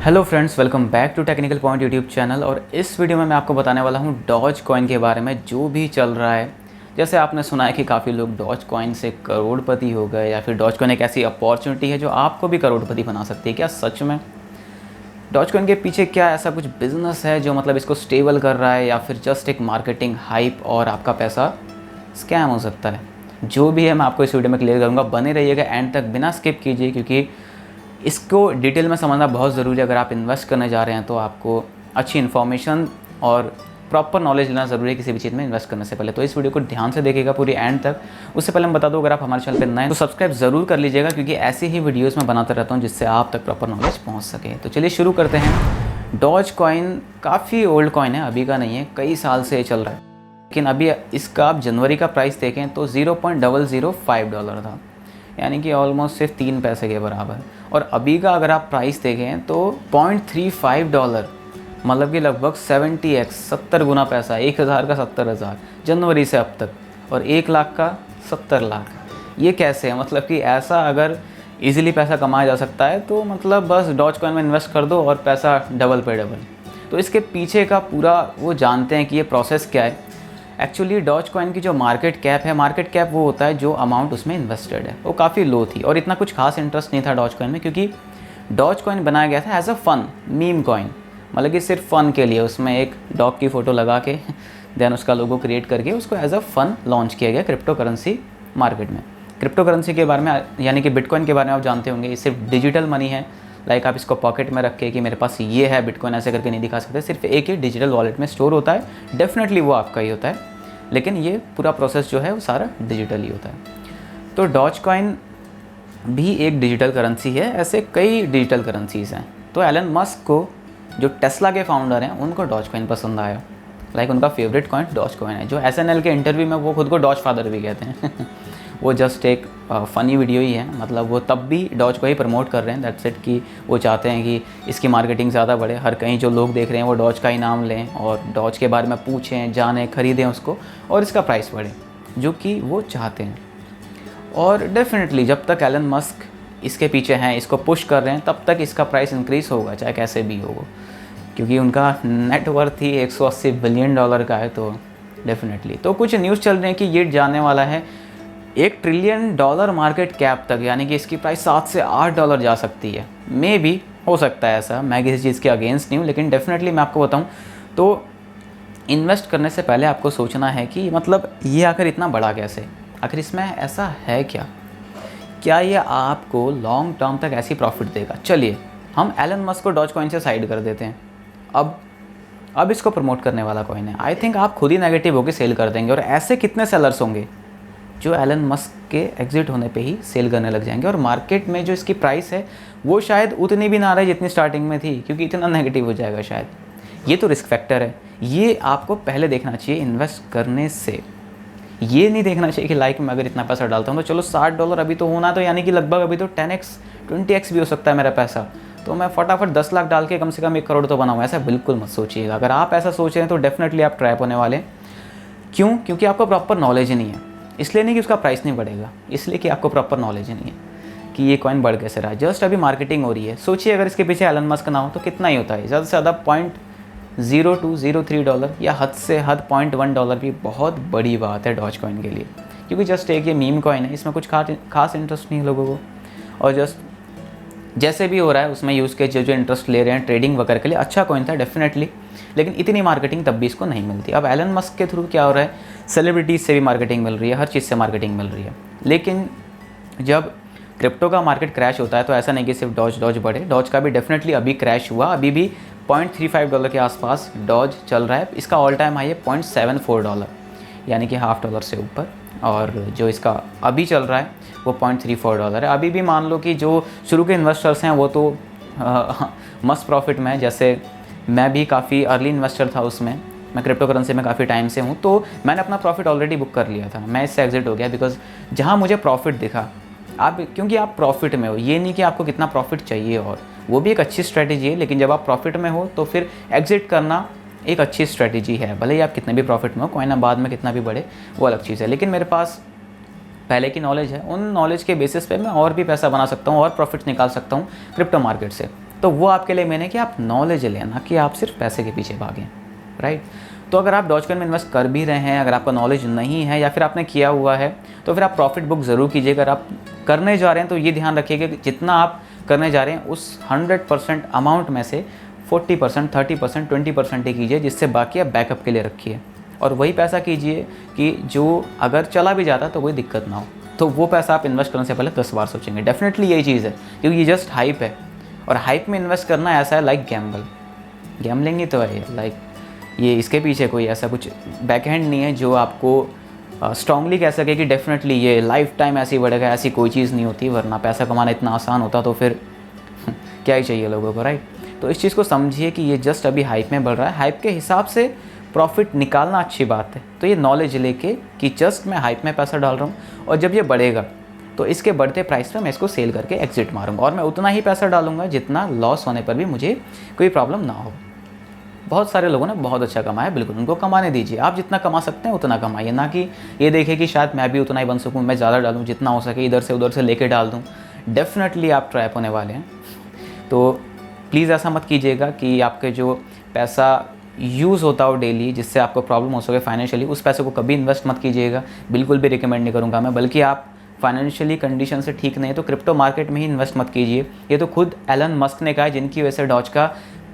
Hello friends, welcome back to technical point YouTube channel. और इस video में मैं आपको बताने वाला हूँ डॉज कॉइन के बारे में, जो भी चल रहा है। जैसे आपने सुना है कि काफ़ी लोग डॉज कॉइन से करोड़पति हो गए, या फिर डॉज कॉइन एक ऐसी अपॉर्चुनिटी है जो आपको भी करोड़पति बना सकती है। क्या सच में डॉज कॉइन के पीछे क्या ऐसा कुछ बिजनेस है जो मतलब इसको स्टेबल कर रहा है, या फिर जस्ट एक मार्केटिंग हाइप और आपका पैसा स्कैम हो सकता है? जो भी है मैं आपको इस वीडियो में क्लियर करूँगा। बने रहिएगा एंड तक, बिना स्किप कीजिए, क्योंकि इसको डिटेल में समझना बहुत ज़रूरी है। अगर आप इन्वेस्ट करने जा रहे हैं तो आपको अच्छी इन्फॉर्मेशन और प्रॉपर नॉलेज लेना ज़रूरी है किसी भी चीज़ में इन्वेस्ट करने से पहले। तो इस वीडियो को ध्यान से देखिएगा पूरी एंड तक। उससे पहले मैं बता दूं, अगर आप हमारे चैनल पर नए हैं तो सब्सक्राइब ज़रूर कर लीजिएगा, क्योंकि ऐसी ही वीडियोज़ मैं बनाता रहता हूँ जिससे आप तक प्रॉपर नॉलेज पहुँच सके। तो चलिए शुरू करते हैं। डॉज कॉइन काफ़ी ओल्ड कॉइन है, अभी का नहीं है, कई साल से चल रहा है। लेकिन अभी इसका आप जनवरी का प्राइस देखें तो $0.005 था, यानी कि ऑलमोस्ट सिर्फ 3 पैसे के बराबर। और अभी का अगर आप प्राइस देखें तो $0.35, मतलब कि लगभग 70x, 70 गुना पैसा। 1000 का 70,000 जनवरी से अब तक, और 1 लाख का 70 लाख। ये कैसे है? मतलब कि ऐसा अगर इजीली पैसा कमाया जा सकता है तो मतलब बस डॉज कॉइन में इन्वेस्ट कर दो और पैसा डबल पे डबल। तो इसके पीछे का पूरा वो जानते हैं कि ये प्रोसेस क्या है। एक्चुअली डॉज कॉइन की जो मार्केट कैप है, मार्केट कैप वो होता है जो अमाउंट उसमें इन्वेस्टेड है, वो काफ़ी लो थी और इतना कुछ खास इंटरेस्ट नहीं था डॉज कॉइन में, क्योंकि डॉज कॉइन बनाया गया था as a fun meme coin, मतलब कि सिर्फ फन के लिए। उसमें एक डॉग की फ़ोटो लगा के देन उसका लोगो क्रिएट करके उसको एज अ फन लॉन्च किया गया क्रिप्टो करेंसी मार्केट में। क्रिप्टो करेंसी के बारे में, यानी कि बिटकॉइन के बारे में आप जानते होंगे, ये सिर्फ डिजिटल मनी है। लाइक आप इसको पॉकेट में रख के कि मेरे पास ये है बिटकॉइन, ऐसे करके नहीं दिखा सकते। सिर्फ एक ही डिजिटल वॉलेट में स्टोर होता है, डेफिनेटली वो आपका ही होता है, लेकिन ये पूरा प्रोसेस जो है वो सारा डिजिटल ही होता है। तो डॉज कॉइन भी एक डिजिटल करेंसी है, ऐसे कई डिजिटल करेंसीज़ हैं। तो एलन मस्क को, जो टेस्ला के फाउंडर हैं, उनको डॉज कॉइन पसंद आया। लाइक उनका फेवरेट कॉइन डॉज कॉइन है, जो SNL के इंटरव्यू में वो खुद को डॉज फादर भी कहते हैं। वो जस्ट एक फ़नी वीडियो ही है, मतलब वो तब भी डॉज को ही प्रमोट कर रहे हैं, दैट्स इट। कि वो चाहते हैं कि इसकी मार्केटिंग ज़्यादा बढ़े, हर कहीं जो लोग देख रहे हैं वो डॉज का ही नाम लें और डॉज के बारे में पूछें, जानें, ख़रीदें उसको, और इसका प्राइस बढ़े, जो कि वो चाहते हैं। और डेफिनेटली जब तक एलन मस्क इसके पीछे हैं, इसको पुश कर रहे हैं, तब तक इसका प्राइस इंक्रीज़ होगा, चाहे कैसे भी हो, क्योंकि उनका नेटवर्थ ही $180 बिलियन का है। तो डेफिनेटली तो कुछ न्यूज़ चल रहे हैं कि ये जाने वाला है $1 ट्रिलियन मार्केट कैप तक, यानी कि इसकी प्राइस $7 से $8 जा सकती है। मे भी हो सकता है ऐसा, मैं किसी चीज़ के अगेंस्ट नहीं हूँ, लेकिन डेफिनेटली मैं आपको बताऊँ तो इन्वेस्ट करने से पहले आपको सोचना है कि मतलब ये आखिर इतना बड़ा कैसे, आखिर इसमें ऐसा है क्या, क्या ये आपको लॉन्ग टर्म तक ऐसी प्रॉफिट देगा। चलिए हम एलन मस्क को डॉज कॉइन से साइड कर देते हैं। अब इसको प्रमोट करने वाला कॉइन है। आई थिंक आप खुद ही नेगेटिव होकर सेल कर देंगे, और ऐसे कितने सेलर्स होंगे जो एलन मस्क के एग्जिट होने पे ही सेल करने लग जाएंगे, और मार्केट में जो इसकी प्राइस है वो शायद उतनी भी ना रहे जितनी स्टार्टिंग में थी, क्योंकि इतना नेगेटिव हो जाएगा शायद। ये तो रिस्क फैक्टर है, ये आपको पहले देखना चाहिए इन्वेस्ट करने से। ये नहीं देखना चाहिए कि लाइक मैं अगर इतना पैसा डालता हूँ तो चलो $60 अभी तो होना, तो यानी कि लगभग अभी तो 10x 20x भी हो सकता है मेरा पैसा, तो मैं फटाफट 10 लाख डाल के कम से कम 1 करोड़ तो बनाऊँ। ऐसा बिल्कुल मत सोचिएगा। अगर आप ऐसा सोच रहे हैं तो डेफिनेटली आप ट्रैप होने वाले। क्यों? क्योंकि आपको प्रॉपर नॉलेज ही नहीं है। इसलिए नहीं कि उसका प्राइस नहीं बढ़ेगा, इसलिए कि आपको प्रॉपर नॉलेज ही नहीं है कि ये कॉइन बढ़ कैसे रहा है। जस्ट अभी मार्केटिंग हो रही है। सोचिए अगर इसके पीछे एलन मस्क ना हो तो कितना ही होता है, ज़्यादा से ज़्यादा $0.0203, या हद से हद $0.1 भी बहुत बड़ी बात है डॉज कॉइन के लिए, क्योंकि जस्ट एक ये मीम कॉइन है, इसमें कुछ खास इंटरेस्ट नहीं है लोगों को, और जस्ट जैसे भी हो रहा है उसमें यूज़ के जो इंटरेस्ट ले रहे हैं ट्रेडिंग वगैरह के लिए, अच्छा कॉइन था डेफिनेटली, लेकिन इतनी मार्केटिंग तब भी इसको नहीं मिलती। अब एलन मस्क के थ्रू क्या हो रहा है, सेलिब्रिटीज़ से भी मार्केटिंग मिल रही है, हर चीज़ से मार्केटिंग मिल रही है। लेकिन जब क्रिप्टो का मार्केट क्रैश होता है तो ऐसा नहीं कि सिर्फ डॉज बढ़े, डॉज का भी डेफिनेटली अभी क्रैश हुआ। अभी भी $0.35 के आसपास डॉज चल रहा है। इसका ऑल टाइम हाई है $0.74, यानी कि $0.5 से ऊपर, और जो इसका अभी चल रहा है वो $0.34 है। अभी भी मान लो कि जो शुरू के इन्वेस्टर्स हैं वो तो मस्त प्रॉफिट में है। जैसे मैं भी काफ़ी अर्ली इन्वेस्टर था उसमें, मैं क्रिप्टो करेंसी में काफ़ी टाइम से हूँ, तो मैंने अपना प्रॉफिट ऑलरेडी बुक कर लिया था। मैं इससे एग्जिट हो गया बिकॉज जहाँ मुझे प्रॉफिट दिखा, क्योंकि आप प्रॉफिट में हो, ये नहीं कि आपको कितना प्रॉफिट चाहिए, और वो भी एक अच्छी स्ट्रैटेजी है, लेकिन जब आप प्रॉफिट में हो तो फिर एग्जिट करना एक अच्छी स्ट्रैटेजी है। भले ही आप कितने भी प्रॉफिट में हो, कोई ना बाद में कितना भी बढ़े वो अलग चीज़ है। लेकिन मेरे पास पहले की नॉलेज है, उन नॉलेज के बेसिस पे मैं और भी पैसा बना सकता हूँ और प्रॉफिट्स निकाल सकता हूँ क्रिप्टो मार्केट से। तो वो आपके लिए मैंने कि आप नॉलेज लेना कि आप सिर्फ पैसे के पीछे भागें, राइट। तो अगर आप डॉज कॉइन में इन्वेस्ट कर भी रहे हैं, अगर आपका नॉलेज नहीं है या फिर आपने किया हुआ है, तो फिर आप प्रॉफिट बुक ज़रूर कीजिए। अगर आप करने जा रहे हैं तो ये ध्यान रखिएगा कि जितना आप करने जा रहे हैं उस 100% अमाउंट में से 40%, 30%, 20% ही कीजिए, जिससे बाकी आप बैकअप के लिए रखिए। और वही पैसा कीजिए कि जो अगर चला भी जाता तो कोई दिक्कत ना हो। तो वो पैसा आप इन्वेस्ट करने से पहले 10 बार सोचेंगे। डेफिनेटली यही चीज़ है, क्योंकि ये जस्ट हाइप है, और हाइप में इन्वेस्ट करना ऐसा है लाइक गैम्बलिंग ही तो है, लाइक ये इसके पीछे कोई ऐसा कुछ बैकहैंड नहीं है जो आपको स्ट्रांगली कह सके कि डेफिनेटली ये लाइफ टाइम ऐसे ही बढ़ेगा। ऐसी कोई चीज़ नहीं होती, वरना पैसा कमाना इतना आसान होता तो फिर क्या ही चाहिए लोगों को, राइट। तो इस चीज़ को समझिए कि ये जस्ट अभी हाइप में बढ़ रहा है। हाइप के हिसाब से प्रॉफिट निकालना अच्छी बात है। तो ये नॉलेज लेके कि जस्ट मैं हाइप में पैसा डाल रहा हूँ, और जब ये बढ़ेगा तो इसके बढ़ते प्राइस पे मैं इसको सेल करके एग्जिट मारूंगा, और मैं उतना ही पैसा डालूंगा जितना लॉस होने पर भी मुझे कोई प्रॉब्लम ना हो। बहुत सारे लोगों ने बहुत अच्छा कमाया, बिल्कुल उनको कमाने दीजिए। आप जितना कमा सकते हैं उतना कमाइए, ना कि ये देखें कि शायद मैं भी उतना ही बन सकूं, मैं ज़्यादा डालूं, जितना हो सके इधर से उधर से लेके डाल दूं। डेफिनेटली आप ट्रैप होने वाले हैं। तो प्लीज़ ऐसा मत कीजिएगा कि आपके जो पैसा यूज़ होता हो डेली, जिससे आपको प्रॉब्लम हो सके फाइनेंशियली, उस पैसे को कभी इन्वेस्ट मत कीजिएगा। बिल्कुल भी रिकमेंड नहीं करूँगा मैं। बल्कि आप फाइनेंशियली कंडीशन से ठीक नहीं तो क्रिप्टो मार्केट में ही इन्वेस्ट मत कीजिए। ये तो खुद एलन मस्क ने कहा है, जिनकी वजह से डॉज का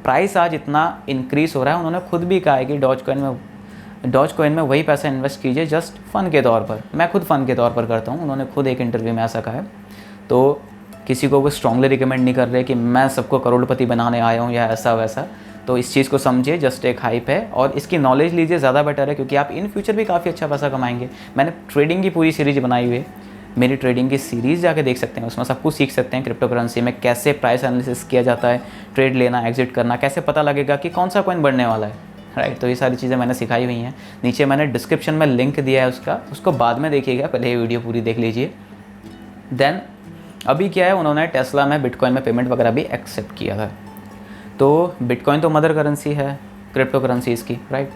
प्राइस आज इतना इंक्रीज हो रहा है। उन्होंने खुद भी कहा है कि डॉज कॉइन में वही पैसा इन्वेस्ट कीजिए जस्ट फ़न के तौर पर। मैं खुद फ़न के तौर पर करता हूँ, उन्होंने खुद एक इंटरव्यू में ऐसा कहा है। तो किसी को वो स्ट्रांगली रिकमेंड नहीं कर रहे कि मैं सबको करोड़पति बनाने आया हूँ या ऐसा वैसा। तो इस चीज़ को समझिए, जस्ट एक हाइप है, और इसकी नॉलेज लीजिए, ज़्यादा बेटर है, क्योंकि आप इन फ्यूचर भी काफ़ी अच्छा पैसा कमाएंगे। मैंने ट्रेडिंग की पूरी सीरीज बनाई हुई है, मेरी ट्रेडिंग की सीरीज़ जाके देख सकते हैं, उसमें सब कुछ सीख सकते हैं। क्रिप्टो करेंसी में कैसे प्राइस एनालिसिस किया जाता है, ट्रेड लेना, एग्जिट करना, कैसे पता लगेगा कि कौन सा कॉइन बढ़ने वाला है, राइट। तो ये सारी चीज़ें मैंने सिखाई हुई हैं। नीचे मैंने डिस्क्रिप्शन में लिंक दिया है उसको बाद में देखिएगा, पहले ये वीडियो पूरी देख लीजिए। देन अभी क्या है, उन्होंने टेस्ला में बिटकॉइन में पेमेंट वगैरह भी एक्सेप्ट किया था। तो बिटकॉइन तो मदर करेंसी है क्रिप्टो करेंसीज़ की, राइट।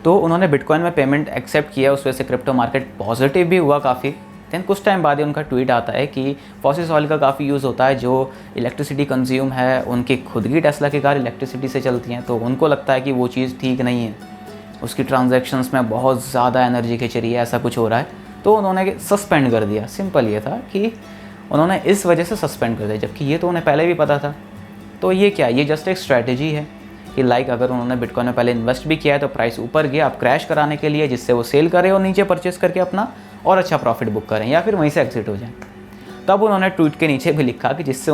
तो उन्होंने बिटकॉइन में पेमेंट एक्सेप्ट किया, उस वजह से क्रिप्टो मार्केट पॉजिटिव भी हुआ काफ़ी। देन कुछ टाइम बाद ही उनका ट्वीट आता है कि फॉसिल ऑयल का काफ़ी यूज़ होता है, जो इलेक्ट्रिसिटी कंज्यूम है, उनकी खुद की टेस्ला की कार इलेक्ट्रिसिटी से चलती हैं, तो उनको लगता है कि वो चीज़ ठीक नहीं है, उसकी ट्रांजैक्शंस में बहुत ज़्यादा एनर्जी खिंच रही है, ऐसा कुछ हो रहा है। तो उन्होंने सस्पेंड कर दिया। सिंपल ये था कि उन्होंने इस वजह से सस्पेंड कर दिया, जबकि ये तो उन्हें पहले भी पता था। तो ये क्या, ये जस्ट एक स्ट्रैटेजी है कि लाइक अगर उन्होंने बिटकॉइन में पहले इन्वेस्ट भी किया है तो प्राइस ऊपर गया, अब क्रैश कराने के लिए, जिससे वो सेल करें और नीचे परचेस करके अपना और अच्छा प्रॉफिट बुक करें, या फिर वहीं से एग्जिट हो जाएं। तब उन्होंने ट्वीट के नीचे भी लिखा कि जिससे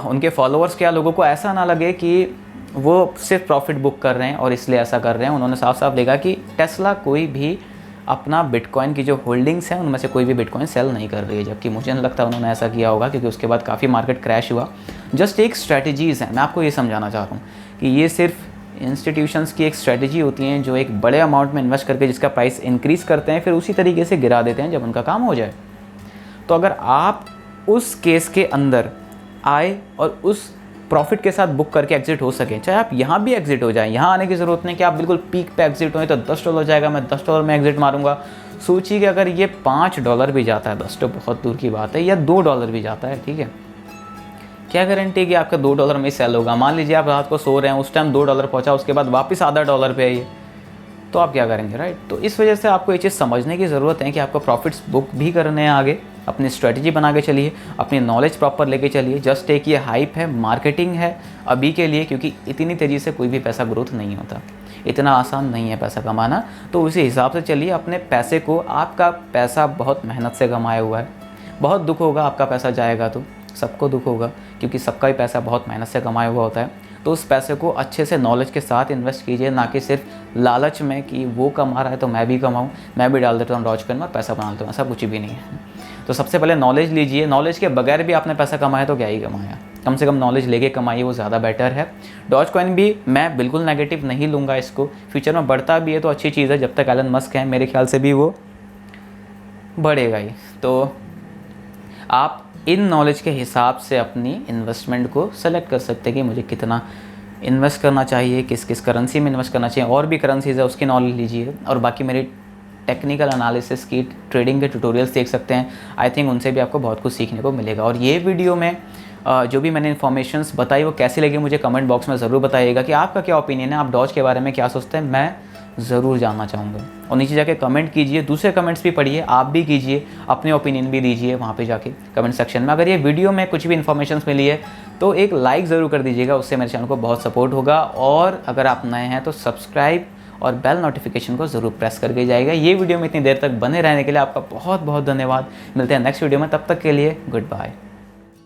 उनके फॉलोअर्स क्या लोगों को ऐसा ना लगे कि वो सिर्फ प्रॉफिट बुक कर रहे हैं और इसलिए ऐसा कर रहे हैं। उन्होंने साफ साफ लिखा कि टेस्ला कोई भी अपना बिटकॉइन की जो होल्डिंग्स हैं उनमें से कोई भी बिटकॉइन सेल नहीं कर रही है, जबकि मुझे नहीं लगता उन्होंने ऐसा किया होगा, क्योंकि उसके बाद काफ़ी मार्केट क्रैश हुआ। जस्ट एक स्ट्रैटेजीज़ हैं, मैं आपको ये समझाना चाह रहा हूँ कि ये सिर्फ इंस्टीट्यूशंस की एक स्ट्रैटेजी होती हैं जो एक बड़े अमाउंट में इन्वेस्ट करके जिसका प्राइस इंक्रीज़ करते हैं, फिर उसी तरीके से गिरा देते हैं जब उनका काम हो जाए। तो अगर आप उस केस के अंदर आए और उस प्रॉफिट के साथ बुक करके एग्जिट हो सकें, चाहे आप यहाँ भी एग्जिट हो जाएं, यहाँ आने की ज़रूरत नहीं कि आप बिल्कुल पीक पे एग्जिट हों तो $10 जाएगा, मैं $10 में एग्जिट मारूंगा। सोचिए कि अगर ये $5 भी जाता है, 10 तो बहुत दूर की बात है, या $2 भी जाता है, ठीक है, क्या गारंटी कि आपका $2 में ही सेल होगा। मान लीजिए आप रात को सो रहे हैं, उस टाइम $2 पहुँचा, उसके बाद वापस आधा $1 पे आइए, तो आप क्या करेंगे, राइट। तो इस वजह से आपको ये चीज़ समझने की ज़रूरत है कि आपको प्रॉफिट्स बुक भी करने हैं आगे। अपनी स्ट्रेटजी बना के चलिए, अपनी नॉलेज प्रॉपर लेके चलिए। जस्ट एक ये हाइप है, मार्केटिंग है अभी के लिए, क्योंकि इतनी तेज़ी से कोई भी पैसा ग्रोथ नहीं होता, इतना आसान नहीं है पैसा कमाना। तो उसी हिसाब से चलिए अपने पैसे को। आपका पैसा बहुत मेहनत से कमाया हुआ है, बहुत दुख होगा आपका पैसा जाएगा तो, सबको दुख होगा, क्योंकि सबका ही पैसा बहुत मेहनत से कमाया हुआ होता है। तो उस पैसे को अच्छे से नॉलेज के साथ इन्वेस्ट कीजिए, ना कि सिर्फ लालच में कि वो कमा रहा है तो मैं भी कमाऊँ, मैं भी डाल देता हूँ डॉज कॉइन में और पैसा बना लेता हूँ, ऐसा कुछ भी नहीं है। तो सबसे पहले नॉलेज लीजिए। नॉलेज के बगैर भी आपने पैसा कमाया तो क्या ही कमाया, कम से कम नॉलेज लेके कमाइए, वो ज़्यादा बेटर है। डॉज कॉइन भी मैं बिल्कुल नेगेटिव नहीं लूँगा इसको, फ्यूचर में बढ़ता भी है तो अच्छी चीज़ है। जब तक एलन मस्क है मेरे ख्याल से भी वो बढ़ेगा ही। तो आप इन नॉलेज के हिसाब से अपनी इन्वेस्टमेंट को सेलेक्ट कर सकते हैं कि मुझे कितना इन्वेस्ट करना चाहिए, किस किस करेंसी में इन्वेस्ट करना चाहिए। और भी करेंसीज़ है उसकी नॉलेज लीजिए, और बाकी मेरी टेक्निकल एनालिसिस की ट्रेडिंग के ट्यूटोरियल्स देख सकते हैं। आई थिंक उनसे भी आपको बहुत कुछ सीखने को मिलेगा। और ये वीडियो में जो भी मैंने इन्फॉर्मेशंस बताई वो कैसी लगी मुझे कमेंट बॉक्स में ज़रूर बताइएगा कि आपका क्या ओपिनियन है, आप डॉज के बारे में क्या सोचते हैं, मैं ज़रूर जानना चाहूँगा। और नीचे जाके कमेंट कीजिए, दूसरे कमेंट्स भी पढ़िए, आप भी कीजिए, अपने ओपिनियन भी दीजिए वहाँ पे जाके कमेंट सेक्शन में। अगर ये वीडियो में कुछ भी इन्फॉर्मेशन मिली है तो एक लाइक ज़रूर कर दीजिएगा, उससे मेरे चैनल को बहुत सपोर्ट होगा। और अगर आप नए हैं तो सब्सक्राइब और बेल नोटिफिकेशन को ज़रूर प्रेस करके जाइएगा। ये वीडियो में इतनी देर तक बने रहने के लिए आपका बहुत बहुत धन्यवाद। मिलते हैं नेक्स्ट वीडियो में, तब तक के लिए गुड बाय।